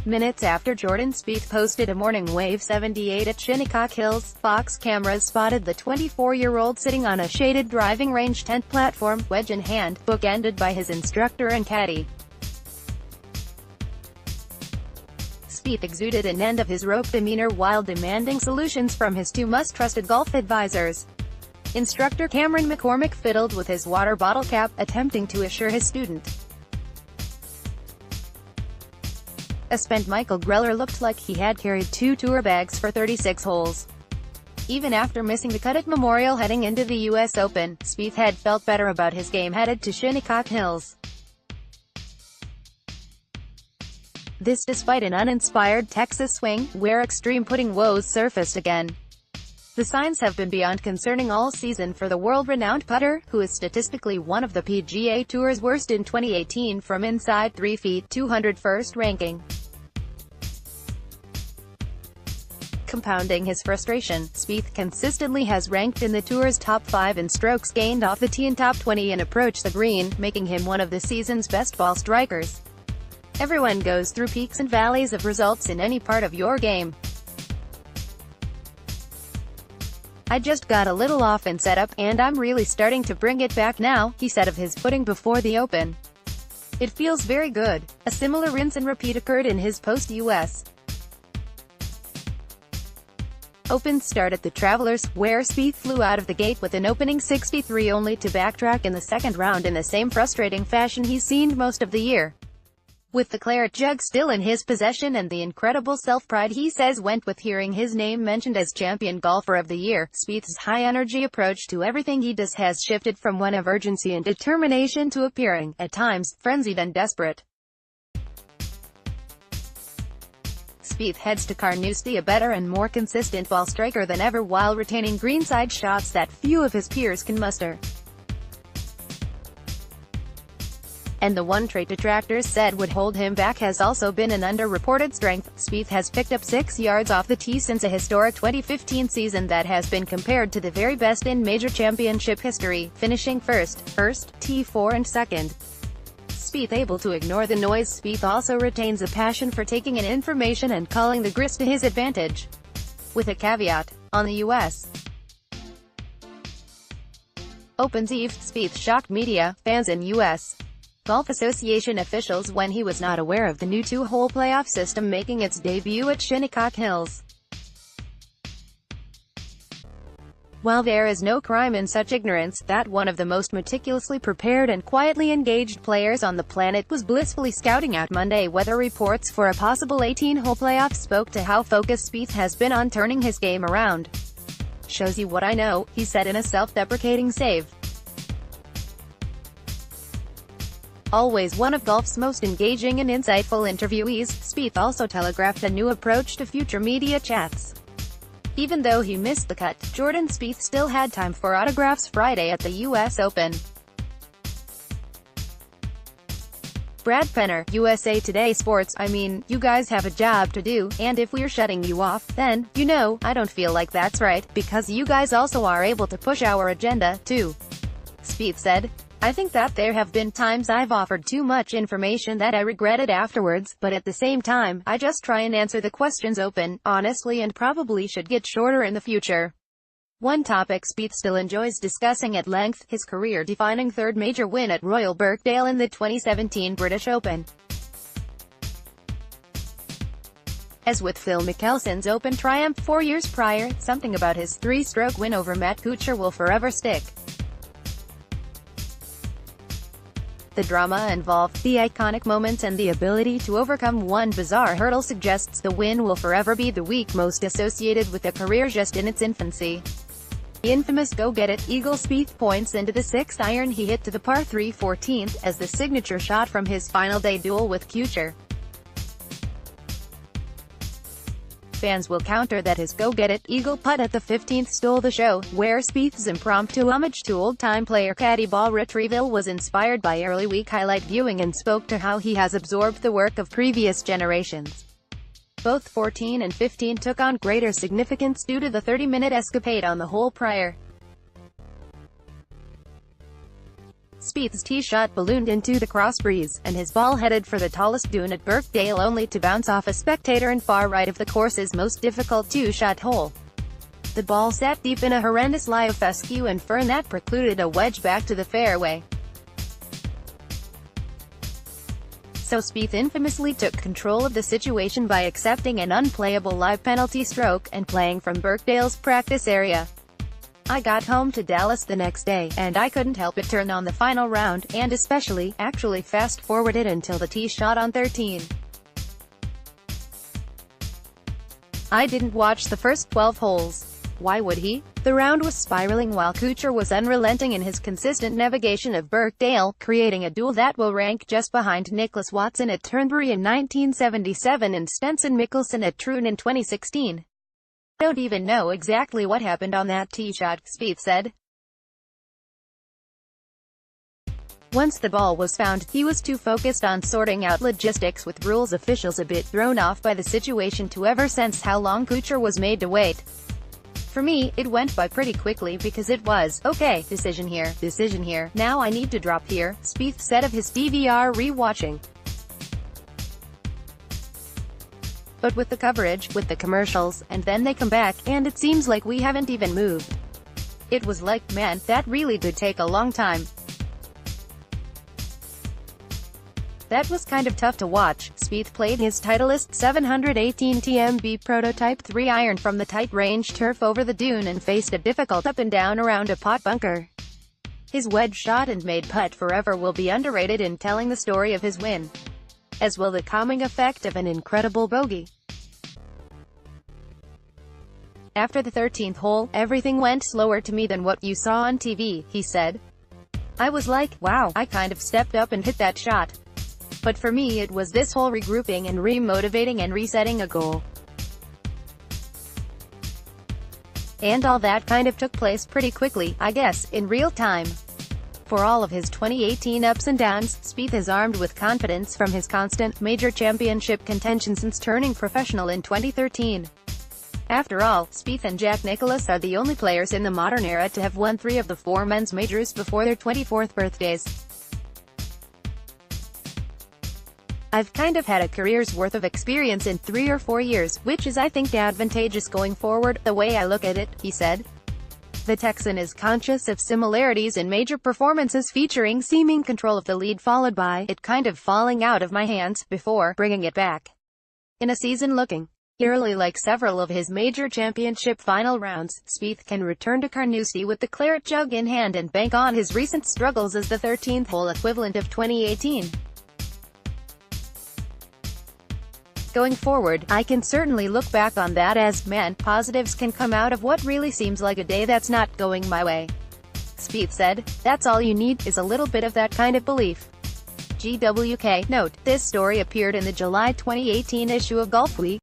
Minutes after Jordan Spieth posted a morning wave 78 at Shinnecock Hills, Fox cameras spotted the 24-year-old sitting on a shaded driving range tent platform, wedge in hand, bookended by his instructor and caddy. Spieth exuded an end of his rope demeanor while demanding solutions from his two most-trusted golf advisors. Instructor Cameron McCormick fiddled with his water bottle cap, attempting to assure his student. A spent Michael Greller looked like he had carried 2 tour bags for 36 holes. Even after missing the cut at Memorial heading into the U.S. Open, Spieth had felt better about his game headed to Shinnecock Hills. This despite an uninspired Texas swing, where extreme putting woes surfaced again. The signs have been beyond concerning all season for the world-renowned putter, who is statistically one of the PGA Tour's worst in 2018 from inside 3 feet, 201st ranking. Compounding his frustration, Spieth consistently has ranked in the Tour's top 5 in strokes gained off the tee and top 20 in approach the green, making him one of the season's best ball strikers. Everyone goes through peaks and valleys of results in any part of your game. I just got a little off in setup, and I'm really starting to bring it back now, he said of his putting before the Open. It feels very good. A similar rinse and repeat occurred in his post-US Open start at the Travelers, where Spieth flew out of the gate with an opening 63 only to backtrack in the second round in the same frustrating fashion he's seen most of the year. With the claret jug still in his possession and the incredible self-pride he says went with hearing his name mentioned as champion golfer of the year, Spieth's high-energy approach to everything he does has shifted from one of urgency and determination to appearing, at times, frenzied and desperate. Spieth heads to Carnoustie a better and more consistent ball striker than ever while retaining greenside shots that few of his peers can muster. And the one trait detractors said would hold him back has also been an underreported strength. Spieth has picked up 6 yards off the tee since a historic 2015 season that has been compared to the very best in major championship history, finishing first, T4 and second. Spieth able to ignore the noise. Spieth also retains a passion for taking in information and calling the grist to his advantage. With a caveat. On the U.S. Open's eve, Spieth shocked media, fans and U.S. Golf Association officials when he was not aware of the new 2-hole playoff system making its debut at Shinnecock Hills. While there is no crime in such ignorance, that one of the most meticulously prepared and quietly engaged players on the planet was blissfully scouting out Monday weather reports for a possible 18-hole playoff spoke to how focused Spieth has been on turning his game around. "Shows you what I know," he said in a self-deprecating save. Always one of golf's most engaging and insightful interviewees, Spieth also telegraphed a new approach to future media chats. Even though he missed the cut, Jordan Spieth still had time for autographs Friday at the U.S. Open. Brad Penner, USA Today Sports, I mean, you guys have a job to do, and if we're shutting you off, then, you know, I don't feel like that's right, because you guys also are able to push our agenda, too. Spieth said, "I think that there have been times I've offered too much information that I regretted afterwards, but at the same time, I just try and answer the questions open, honestly and probably should get shorter in the future." One topic Spieth still enjoys discussing at length, his career-defining third major win at Royal Birkdale in the 2017 British Open. As with Phil Mickelson's Open triumph 4 years prior, something about his 3-stroke win over Matt Kuchar will forever stick. The drama involved, the iconic moments and the ability to overcome one bizarre hurdle suggests the win will forever be the week most associated with a career just in its infancy. The infamous go-get-it eagle Spieth points into the 6th iron he hit to the par 3 14th, as the signature shot from his final day duel with Kuchar. Fans will counter that his go-get-it eagle putt at the 15th stole the show, where Spieth's impromptu homage to old-time player caddy ball retrieval was inspired by early week highlight viewing and spoke to how he has absorbed the work of previous generations. Both 14 and 15 took on greater significance due to the 30-minute escapade on the hole prior. Spieth's tee shot ballooned into the cross breeze, and his ball headed for the tallest dune at Birkdale only to bounce off a spectator and far right of the course's most difficult two-shot hole. The ball sat deep in a horrendous lie of fescue and fern that precluded a wedge back to the fairway. So Spieth infamously took control of the situation by accepting an unplayable live penalty stroke, and playing from Birkdale's practice area. I got home to Dallas the next day, and I couldn't help but turn on the final round, and actually fast-forwarded until the tee shot on 13. I didn't watch the first 12 holes. Why would he? The round was spiraling while Kuchar was unrelenting in his consistent navigation of Birkdale, creating a duel that will rank just behind Nicholas Watson at Turnberry in 1977 and Stenson Mickelson at Troon in 2016. "I don't even know exactly what happened on that tee shot," Spieth said. Once the ball was found, he was too focused on sorting out logistics with rules officials a bit thrown off by the situation to ever sense how long Kuchar was made to wait. "For me, it went by pretty quickly because it was, okay, decision here, now I need to drop here," Spieth said of his DVR rewatching. "But with the coverage, with the commercials, and then they come back, and it seems like we haven't even moved. It was like, man, that really did take a long time. That was kind of tough to watch." Spieth played his Titleist 718 TMB prototype 3-iron from the tight range turf over the dune and faced a difficult up and down around a pot bunker. His wedge shot and made putt forever will be underrated in telling the story of his win, as will the calming effect of an incredible bogey. "After the 13th hole, everything went slower to me than what you saw on TV," he said. "I was like, wow, I kind of stepped up and hit that shot. But for me it was this whole regrouping and re-motivating and resetting a goal. And all that kind of took place pretty quickly, I guess, in real time." For all of his 2018 ups and downs, Spieth is armed with confidence from his constant, major championship contention since turning professional in 2013. After all, Spieth and Jack Nicklaus are the only players in the modern era to have won 3 of the 4 men's majors before their 24th birthdays. "I've kind of had a career's worth of experience in 3 or 4 years, which is I think advantageous going forward, the way I look at it," he said. The Texan is conscious of similarities in major performances featuring seeming control of the lead followed by it kind of falling out of my hands, before bringing it back in a season looking eerily like several of his major championship final rounds. Spieth can return to Carnoustie with the claret jug in hand and bank on his recent struggles as the 13th hole equivalent of 2018. "Going forward, I can certainly look back on that as, man, positives can come out of what really seems like a day that's not going my way," Spieth said. "That's all you need, is a little bit of that kind of belief." GWK. Note, this story appeared in the July 2018 issue of Golf Week.